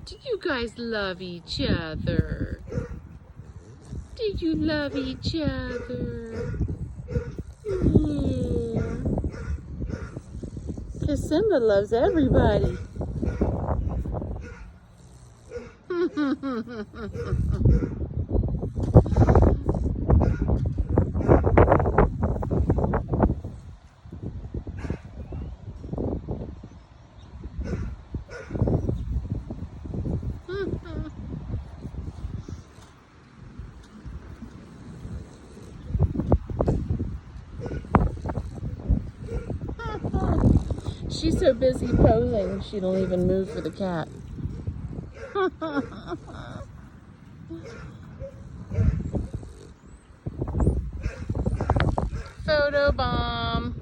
Do you guys love each other? Do you love each other? Yeah. Because Simba loves everybody. She's so busy posing, she don't even move for the cat. Photo bomb.